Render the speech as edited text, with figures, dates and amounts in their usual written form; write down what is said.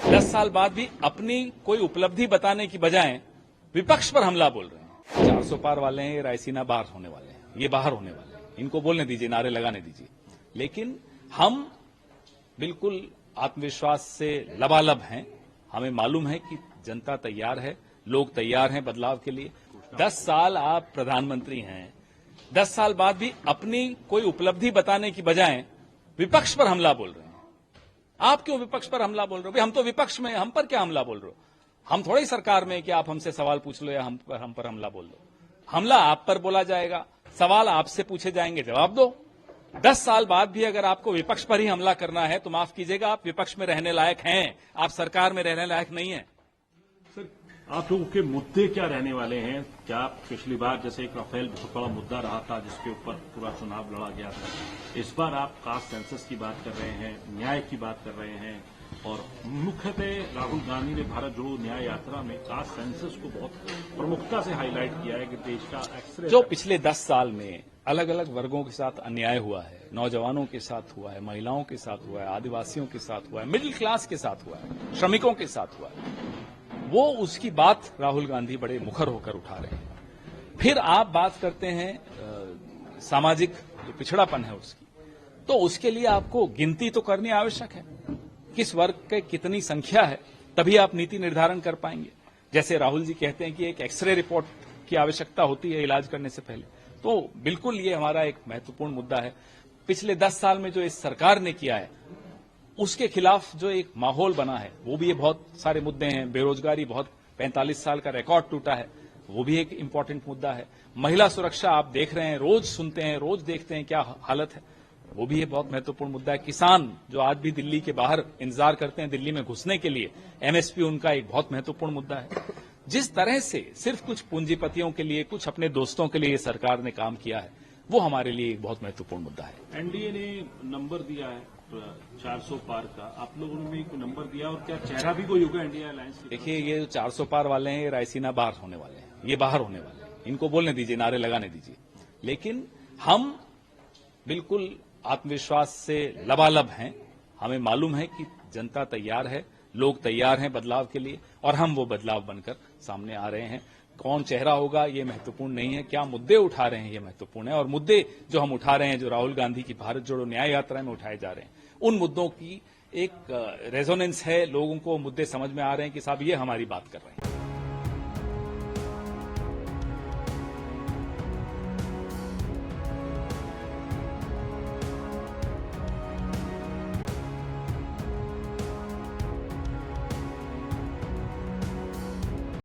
10 साल बाद भी अपनी कोई उपलब्धि बताने की बजाय विपक्ष पर हमला बोल रहे हैं। 400 पार वाले हैं, रायसीना बाहर होने वाले हैं, ये बाहर होने वाले हैं, इनको बोलने दीजिए, नारे लगाने दीजिए। लेकिन हम बिल्कुल आत्मविश्वास से लबालब हैं। हमें मालूम है कि जनता तैयार है, लोग तैयार हैं बदलाव के लिए। 10 साल आप प्रधानमंत्री हैं, 10 साल बाद भी अपनी कोई उपलब्धि बताने की बजाय विपक्ष पर हमला बोल रहे हैं। आप क्यों विपक्ष पर हमला बोल रहे हो? भाई हम तो विपक्ष में, हम पर क्या हमला बोल रहे हो? हम थोड़ी सरकार में कि आप हमसे सवाल पूछ लो या हम पर हमला बोल दो। हमला आप पर बोला जाएगा, सवाल आपसे पूछे जाएंगे, जवाब दो। 10 साल बाद भी अगर आपको विपक्ष पर ही हमला करना है तो माफ कीजिएगा, आप विपक्ष में रहने लायक हैं, आप सरकार में रहने लायक नहीं है। सर, आप लोगों के मुद्दे क्या रहने वाले हैं? क्या पिछली बार जैसे एक राफेल बहुत बड़ा मुद्दा रहा था जिसके ऊपर पूरा चुनाव लड़ा गया था, इस बार आप कास्ट सेंसस की बात कर रहे हैं, न्याय की बात कर रहे हैं और मुख्यतः राहुल गांधी ने भारत जोड़ो न्याय यात्रा में कास्ट सेंसस को बहुत प्रमुखता से हाईलाइट किया है कि देश का एक्सरे जो पिछले 10 साल में अलग अलग वर्गों के साथ अन्याय हुआ है, नौजवानों के साथ हुआ है, महिलाओं के साथ हुआ है, आदिवासियों के साथ हुआ है, मिडिल क्लास के साथ हुआ है, श्रमिकों के साथ हुआ है, वो उसकी बात राहुल गांधी बड़े मुखर होकर उठा रहे हैं। फिर आप बात करते हैं सामाजिक जो पिछड़ापन है उसकी, तो उसके लिए आपको गिनती तो करनी आवश्यक है, किस वर्ग के कितनी संख्या है, तभी आप नीति निर्धारण कर पाएंगे। जैसे राहुल जी कहते हैं कि एक एक्सरे रिपोर्ट की आवश्यकता होती है इलाज करने से पहले, तो बिल्कुल ये हमारा एक महत्वपूर्ण मुद्दा है। पिछले 10 साल में जो इस सरकार ने किया है उसके खिलाफ जो एक माहौल बना है वो भी ये बहुत सारे मुद्दे हैं। बेरोजगारी बहुत 45 साल का रिकॉर्ड टूटा है, वो भी एक इंपॉर्टेंट मुद्दा है। महिला सुरक्षा आप देख रहे हैं, रोज सुनते हैं, रोज देखते हैं क्या हालत है, वो भी ये बहुत महत्वपूर्ण मुद्दा है। किसान जो आज भी दिल्ली के बाहर इंतजार करते हैं दिल्ली में घुसने के लिए, एमएसपी उनका एक बहुत महत्वपूर्ण मुद्दा है। जिस तरह से सिर्फ कुछ पूंजीपतियों के लिए, कुछ अपने दोस्तों के लिए सरकार ने काम किया है, वो हमारे लिए एक बहुत महत्वपूर्ण मुद्दा है। एनडीए ने नंबर दिया है 400 पार का, आप लोगों ने भी कोई नंबर दिया और क्या चेहरा भी कोई होगा एनडीए अलायंस? देखिए, ये जो 400 पार वाले हैं, ये रायसीना बाहर होने वाले हैं, ये बाहर होने वाले हैं, इनको बोलने दीजिए, नारे लगाने दीजिए। लेकिन हम बिल्कुल आत्मविश्वास से लबालब हैं। हमें मालूम है कि जनता तैयार है, लोग तैयार हैं बदलाव के लिए, और हम वो बदलाव बनकर सामने आ रहे हैं। कौन चेहरा होगा ये महत्वपूर्ण नहीं है, क्या मुद्दे उठा रहे हैं ये महत्वपूर्ण है। और मुद्दे जो हम उठा रहे हैं, जो राहुल गांधी की भारत जोड़ो न्याय यात्रा में उठाए जा रहे हैं, उन मुद्दों की एक रेजोनेंस है, लोगों को मुद्दे समझ में आ रहे हैं कि साहब ये हमारी बात कर रहे हैं।